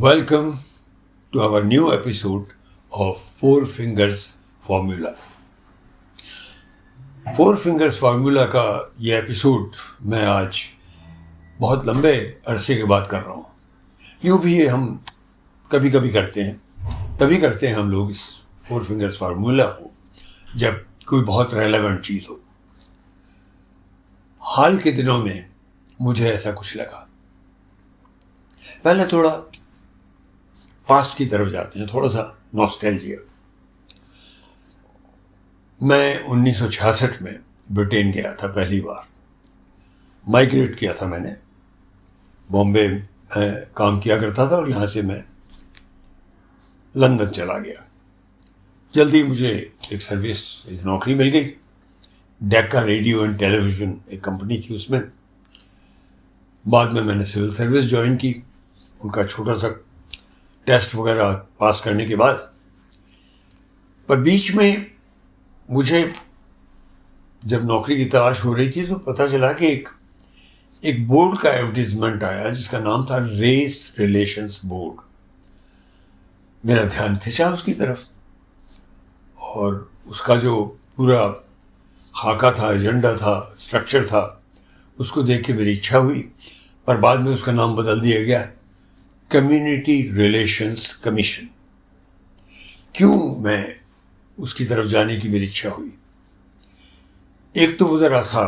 Welcome to our new episode of Four Fingers Formula. Four fingers formula का ये episode मैं आज बहुत लंबे अरसे के बाद कर रहा हूँ। यूँ भी ये हम कभी कभी करते हैं, तभी करते हैं हम लोग इस फोर फिंगर्स फार्मूला को जब कोई बहुत रेलेवेंट चीज़ हो। हाल के दिनों में मुझे ऐसा कुछ लगा। पहले थोड़ा पास्ट की तरफ जाते हैं, थोड़ा सा नॉस्टैल्जिया। मैं 1966 में ब्रिटेन गया था पहली बार। माइग्रेट किया था मैंने, बॉम्बे में काम किया करता था और यहाँ से मैं लंदन चला गया। जल्दी मुझे एक नौकरी मिल गई। डेक्का रेडियो एंड टेलीविज़न एक कंपनी थी उसमें। बाद में मैंने सिविल सर्विस ज्वाइन की। उनका छोटा सा टेस्ट वगैरह पास करने के बाद, पर बीच में मुझे जब नौकरी की तलाश हो रही थी तो पता चला कि एक बोर्ड का एडवर्टीजमेंट आया जिसका नाम था रेस रिलेशंस बोर्ड। मेरा ध्यान खिंचा उसकी तरफ और उसका जो पूरा खाका था, एजेंडा था, स्ट्रक्चर था, उसको देख के मेरी इच्छा हुई। पर बाद में उसका नाम बदल दिया गया, कम्युनिटी रिलेशंस कमीशन। क्यों मैं उसकी तरफ जाने की मेरी इच्छा हुई? एक तो वो ज़रा सा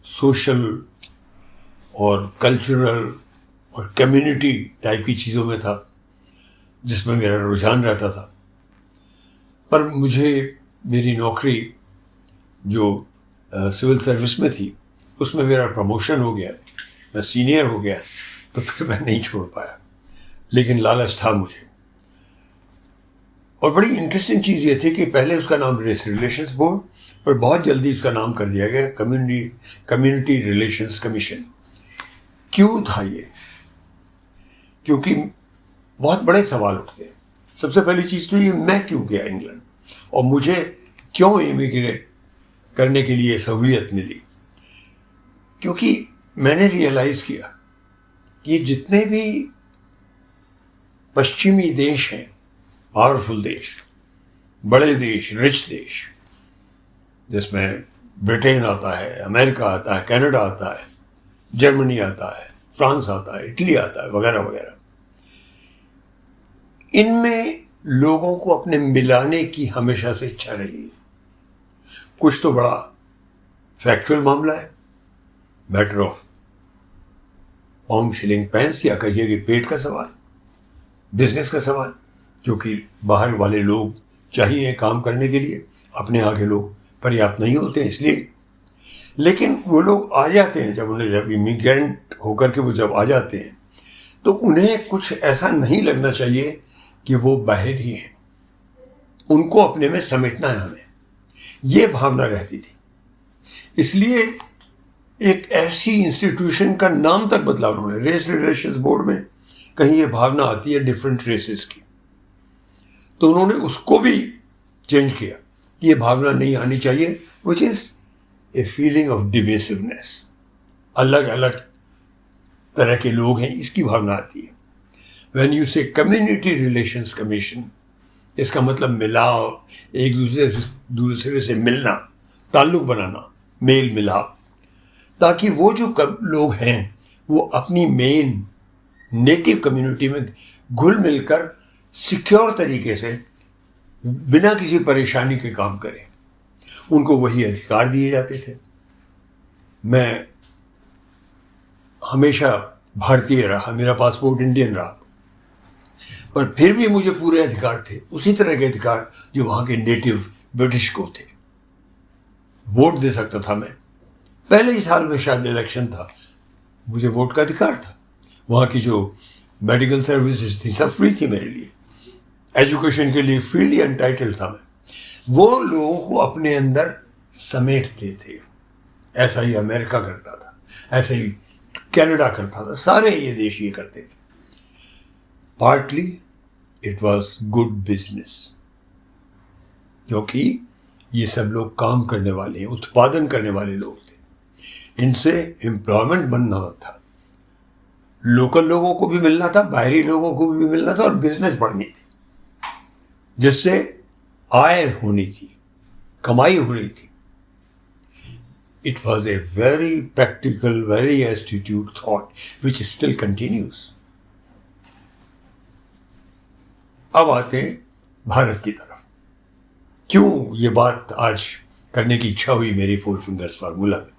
सोशल और कल्चरल और कम्युनिटी टाइप की चीज़ों में था जिसमें मेरा रुझान रहता था। पर मुझे मेरी नौकरी जो सिविल सर्विस में थी उसमें मेरा प्रमोशन हो गया, मैं सीनियर हो गया, तो फिर मैं नहीं छोड़ पाया। लेकिन लालच था मुझे। और बड़ी इंटरेस्टिंग चीज़ ये थी कि पहले उसका नाम रेस रिलेशंस बोर्ड, पर बहुत जल्दी उसका नाम कर दिया गया कम्युनिटी रिलेशंस कमीशन। क्यों था ये? क्योंकि बहुत बड़े सवाल उठते हैं। सबसे पहली चीज़ तो ये, मैं क्यों गया इंग्लैंड और मुझे क्यों इमिग्रेट करने के लिए सहूलियत मिली? क्योंकि मैंने रियलाइज़ किया कि जितने भी पश्चिमी देश हैं, पावरफुल देश, बड़े देश, रिच देश, जिसमें ब्रिटेन आता है, अमेरिका आता है, कनाडा आता है, जर्मनी आता है, फ्रांस आता है, इटली आता है, वगैरह वगैरह, इनमें लोगों को अपने मिलाने की हमेशा से इच्छा रही है। कुछ तो बड़ा फैक्चुअल मामला है, मैटर ऑफ पाउंड शिलिंग पैंस, या कहिए कि पेट का सवाल, बिजनेस का सवाल, क्योंकि बाहर वाले लोग चाहिए काम करने के लिए, अपने आगे लोग पर्याप्त नहीं होते हैं इसलिए। लेकिन वो लोग आ जाते हैं, जब इमिग्रेंट होकर के वो जब आ जाते हैं तो उन्हें कुछ ऐसा नहीं लगना चाहिए कि वो बाहर ही हैं, उनको अपने में समेटना है हमें, ये भावना रहती थी। इसलिए एक ऐसी इंस्टीट्यूशन का नाम तक बदला उन्होंने। रेस रिलेशंस बोर्ड में कहीं ये भावना आती है डिफरेंट रेसेस की, तो उन्होंने उसको भी चेंज किया कि ये भावना नहीं आनी चाहिए, which is a feeling of divisiveness. अलग अलग तरह के लोग हैं, इसकी भावना आती है। व्हेन यू से कम्युनिटी रिलेशंस कमीशन, इसका मतलब मिलाव, एक दूसरे से मिलना, ताल्लुक बनाना, मेल मिलाप, ताकि वो जो लोग हैं वो अपनी मेन नेटिव कम्युनिटी में घुल मिलकर सिक्योर तरीके से बिना किसी परेशानी के काम करें। उनको वही अधिकार दिए जाते थे। मैं हमेशा भारतीय रहा, मेरा पासपोर्ट इंडियन रहा, पर फिर भी मुझे पूरे अधिकार थे, उसी तरह के अधिकार जो वहाँ के नेटिव ब्रिटिश को थे। वोट दे सकता था मैं, पहले ही साल में शायद इलेक्शन था, मुझे वोट का अधिकार था। वहाँ की जो मेडिकल सर्विसेज थी सब फ्री थी मेरे लिए, एजुकेशन के लिए फ्रीली एंटाइटल्ड था मैं। वो लोगों को अपने अंदर समेटते थे। ऐसा ही अमेरिका करता था, ऐसा ही कनाडा करता था, सारे ये देश ये करते थे। Partly it was good business, क्योंकि ये सब लोग काम करने वाले हैं, उत्पादन करने वाले लोग थे, इनसे एम्प्लॉयमेंट बनना था, लोकल लोगों को भी मिलना था, बाहरी लोगों को भी मिलना था, और बिजनेस बढ़नी थी, जिससे आय होनी थी, कमाई होनी थी. It was a very practical, very astute thought which still continues. अब आते हैं भारत की तरफ. क्यों ये बात आज करने की इच्छा हुई मेरी फोर फिंगर्स फार्मूला में?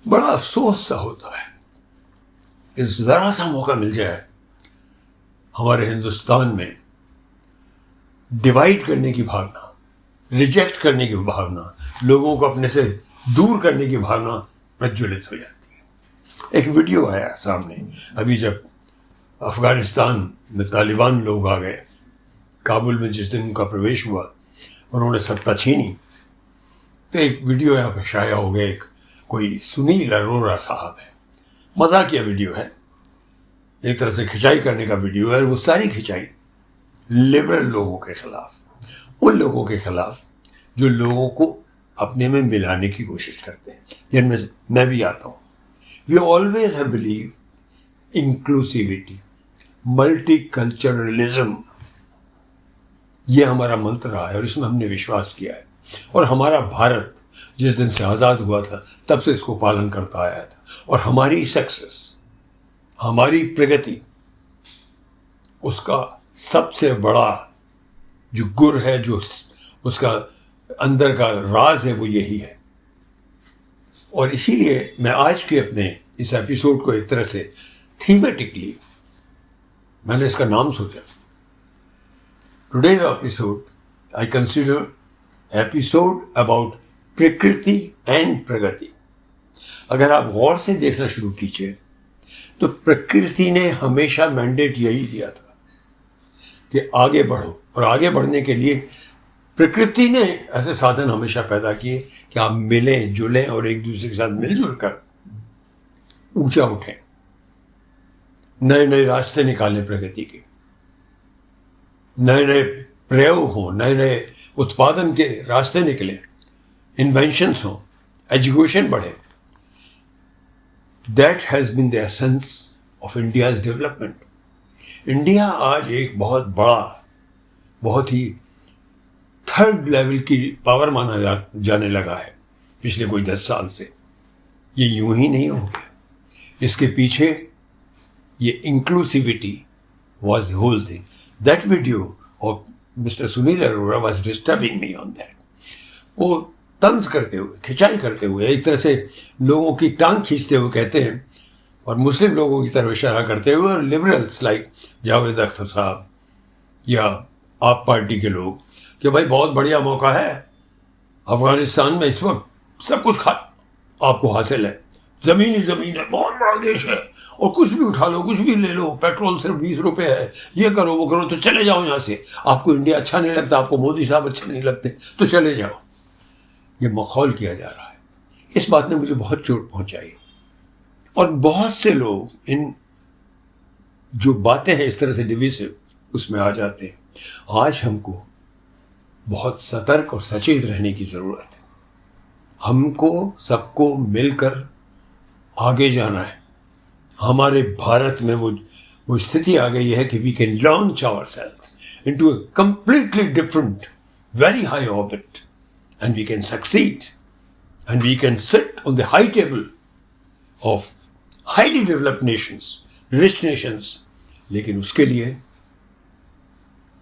बड़ा अफसोस सा होता है कि जरा सा मौका मिल जाए हमारे हिंदुस्तान में डिवाइड करने की भावना, रिजेक्ट करने की भावना, लोगों को अपने से दूर करने की भावना प्रज्वलित हो जाती है. एक वीडियो आया सामने अभी, जब अफगानिस्तान में तालिबान लोग आ गए, काबुल में जिस दिन उनका प्रवेश हुआ, उन्होंने सत्ता छीनी, तो एक वीडियो यहाँ पे शाया हो गया. एक कोई सुनील अरोड़ा साहब है, मजाकिया वीडियो है, एक तरह से खिंचाई करने का वीडियो है. वो सारी खिंचाई लिबरल लोगों के खिलाफ, उन लोगों के खिलाफ जो लोगों को अपने में मिलाने की कोशिश करते हैं, जिनमें मैं भी आता हूँ. We always have believe inclusivity, multiculturalism, ये हमारा मंत्र रहा है और इसमें हमने विश्वास किया है. और हमारा भारत जिस दिन से आज़ाद हुआ था तब से इसको पालन करता आया था. और हमारी सक्सेस, हमारी प्रगति, उसका सबसे बड़ा जो गुर है, जो उसका अंदर का राज है, वो यही है. और इसीलिए मैं आज के अपने इस एपिसोड को एक तरह से थीमेटिकली मैंने इसका नाम सोचा. Today's episode I consider episode about प्रकृति एंड प्रगति. अगर आप गौर से देखना शुरू कीजिए तो प्रकृति ने हमेशा मैंडेट यही दिया था कि आगे बढ़ो, और आगे बढ़ने के लिए प्रकृति ने ऐसे साधन हमेशा पैदा किए कि आप मिलें जुलें और एक दूसरे के साथ मिलजुल कर ऊंचा उठें, नए नए रास्ते निकालें प्रगति के, नए नए प्रयोग हों, नए नए उत्पादन के रास्ते निकले, इन्वेंशंस हों, एजुकेशन बढ़े. That has been the essence of India's development. India आज एक बहुत बड़ा, बहुत ही थर्ड लेवल की पावर माना जाने लगा है पिछले कोई 10 साल से. ये यूं ही नहीं हो गया, इसके पीछे ये inclusivity was the whole thing. That video of mister Sunil Arora was disturbing me on that. वो तंज करते हुए, खिंचाई करते हुए, एक तरह से लोगों की टांग खींचते हुए कहते हैं, और मुस्लिम लोगों की तरफ इशारा करते हुए, और लिबरल्स लाइक जावेद अख्तर साहब या आप पार्टी के लोग, कि भाई बहुत बढ़िया मौका है, अफगानिस्तान में इस वक्त सब कुछ आपको हासिल है, ज़मीन ही ज़मीन है, बहुत बड़ा देश है, और कुछ भी उठा लो, कुछ भी ले लो, पेट्रोल सिर्फ 20 रुपये है, ये करो वो करो, तो चले जाओ यहाँ से. आपको इंडिया अच्छा नहीं लगता, आपको मोदी साहब अच्छे नहीं लगते, तो चले जाओ. ये मखौल किया जा रहा है. इस बात ने मुझे बहुत चोट पहुंचाई. और बहुत से लोग इन जो बातें हैं इस तरह से डिविसिव, उसमें आ जाते हैं. आज हमको बहुत सतर्क और सचेत रहने की ज़रूरत है. हमको सबको मिलकर आगे जाना है. हमारे भारत में वो स्थिति आ गई है कि we can launch ourselves into a completely different, very high orbit, and we can succeed, and we can sit on the high table of highly developed nations, rich nations. लेकिन उसके लिए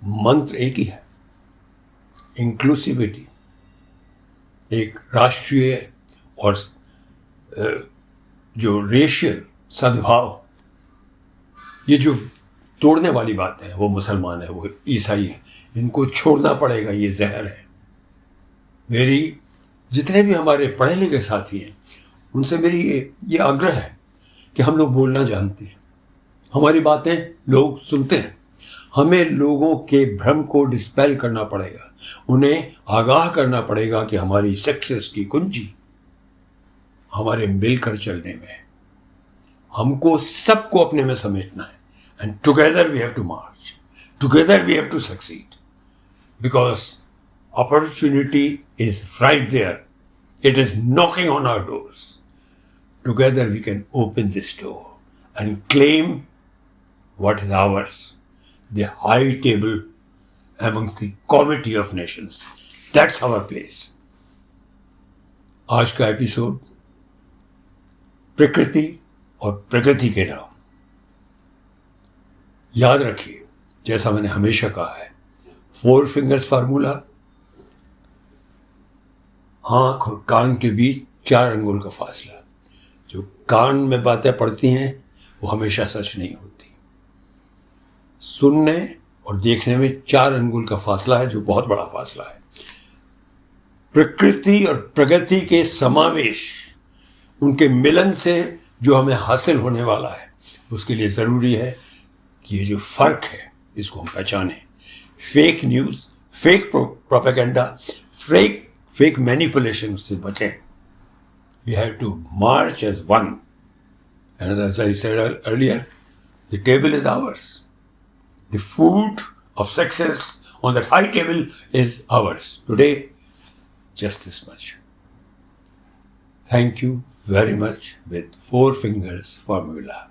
मंत्र एक ही है, इंक्लूसिविटी. एक राष्ट्रीय और जो रेशियल सद्भाव, ये जो तोड़ने वाली बात है, वो मुसलमान है, वो ईसाई है, इनको छोड़ना पड़ेगा. ये जहर है. मेरी जितने भी हमारे पढ़े लिखे साथी हैं, उनसे मेरी ये आग्रह है कि हम लोग बोलना जानते हैं, हमारी बातें लोग सुनते हैं. हमें लोगों के भ्रम को डिस्पेल करना पड़ेगा, उन्हें आगाह करना पड़ेगा कि हमारी सक्सेस की कुंजी हमारे मिलकर चलने में है. हमको सबको अपने में समेटना है. And together we have to march, together we have to succeed, because opportunity is right there. It is knocking on our doors. Together we can open this door and claim what is ours, the high table amongst the comity of nations. That's our place. आज का episode प्रकृति और प्रगति के नाम। याद रखिए, जैसा मैंने हमेशा कहा है, 4 फिंगर्स फार्मूला, आंख और कान के बीच 4 अंगुल का फासला। जो कान में बातें पड़ती हैं वो हमेशा सच नहीं होती। सुनने और देखने में 4 अंगुल का फासला है, जो बहुत बड़ा फासला है। प्रकृति और प्रगति के समावेश, उनके मिलन से जो हमें हासिल होने वाला है, उसके लिए ज़रूरी है कि ये जो फ़र्क है इसको हम पहचानें। Fake news, fake propaganda, fake manipulation से बचें। We have to march as one. And as I said earlier, the table is ours. The food of success on that high table is ours. Today, just this much. Thank you very much with 4 fingers formula.